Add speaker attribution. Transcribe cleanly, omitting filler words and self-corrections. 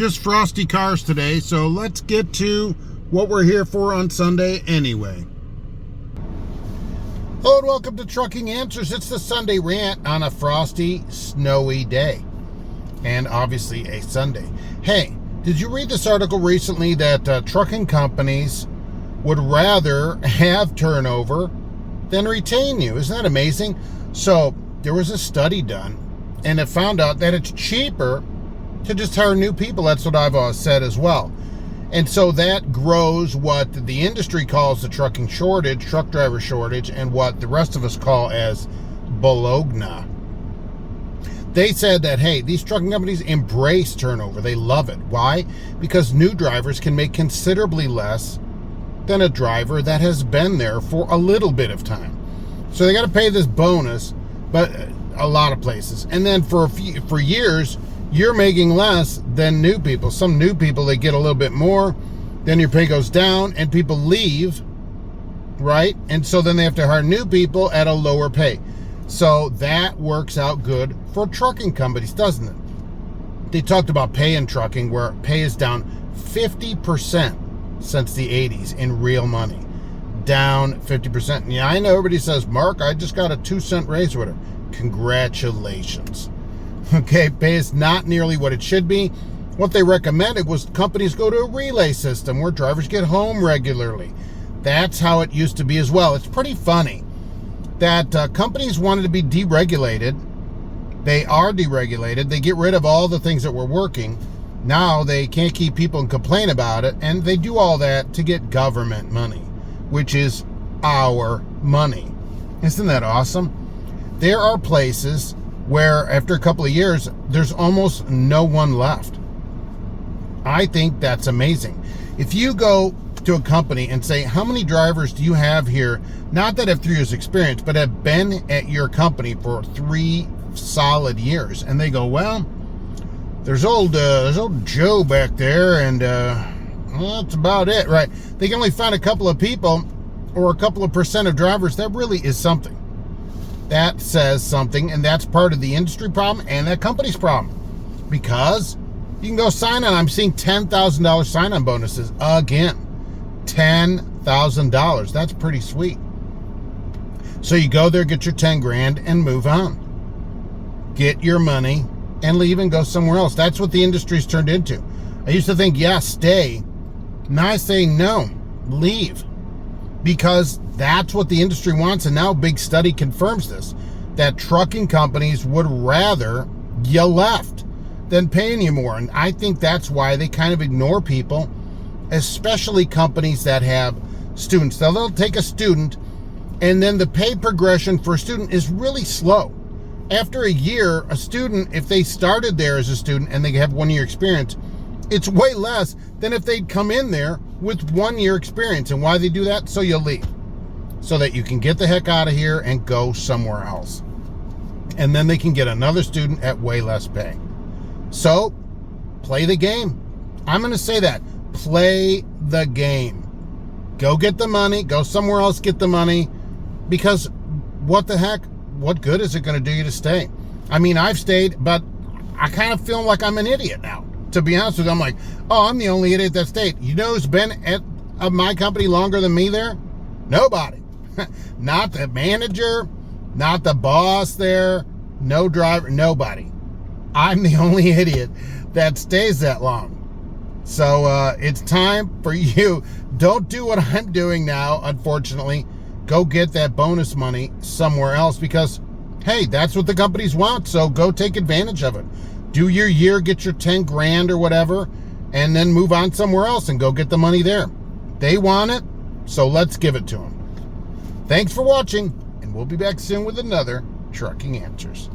Speaker 1: Just frosty cars today, so let's get to what we're here for on Sunday anyway. Hello and welcome to Trucking Answers. It's the Sunday Rant on a frosty, snowy day. And obviously a Sunday. Hey, did you read this article recently that trucking companies would rather have turnover than retain you? Isn't that amazing? So there was a study done, and it found out that it's cheaper to just hire new people. That's what I've said as well. And so that grows what the industry calls the trucking shortage, truck driver shortage, and what the rest of us call as Bologna. They said that, hey, these trucking companies embrace turnover. They love it. Why? Because new drivers can make considerably less than a driver that has been there for a little bit of time. So they got to pay this bonus, but a lot of places. And then for years, you're making less than new people. Some new people, they get a little bit more, then your pay goes down and people leave, right? And so then they have to hire new people at a lower pay. So that works out good for trucking companies, doesn't it? They talked about pay in trucking, where pay is down 50% since the 80s in real money. Down 50%. Yeah, I know everybody says, Mark, I just got a 2-cent raise or whatever. Congratulations. Okay, pay is not nearly what it should be. What they recommended was companies go to a relay system where drivers get home regularly. That's how it used to be as well. It's pretty funny that companies wanted to be deregulated. They are deregulated. They get rid of all the things that were working. Now they can't keep people and complain about it, and they do all that to get government money, which is our money. Isn't that awesome? There are places where after a couple of years, there's almost no one left. I think that's amazing. If you go to a company and say, how many drivers do you have here, not that have 3 years experience, but have been at your company for 3 solid years, and they go, well, there's old Joe back there, and well, that's about it, right? They can only find a couple of people or a couple of % of drivers. That really is something. That says something, and that's part of the industry problem and that company's problem. Because you can go sign on. I'm seeing $10,000 sign-on bonuses again. $10,000. That's pretty sweet. So you go there, get your 10 grand, and move on. Get your money and leave and go somewhere else. That's what the industry's turned into. I used to think, yeah, stay. Now I say no, leave. Because that's what the industry wants, and now a big study confirms this, that trucking companies would rather you left than paying you more. And I think that's why they kind of ignore people, especially companies that have students. They'll take a student, and then the pay progression for a student is really slow. After a year, a student, if they started there as a student and they have 1 year experience, it's way less than if they'd come in there with 1 year experience. And why they do that? So you'll leave. So that you can get the heck out of here and go somewhere else. And then they can get another student at way less pay. So, play the game. I'm going to say that. Play the game. Go get the money. Go somewhere else, get the money. Because what the heck? What good is it going to do you to stay? I mean, I've stayed, but I kind of feel like I'm an idiot now. To be honest with you, I'm like, oh, I'm the only idiot that stayed. You know who's been at my company longer than me there? Nobody. Not the manager, not the boss there, no driver, nobody. I'm the only idiot that stays that long. So it's time for you. Don't do what I'm doing now, unfortunately. Go get that bonus money somewhere else because, hey, that's what the companies want. So go take advantage of it. Do your year, get your 10 grand or whatever, and then move on somewhere else and go get the money there. They want it, so let's give it to them. Thanks for watching, and we'll be back soon with another Trucking Answers.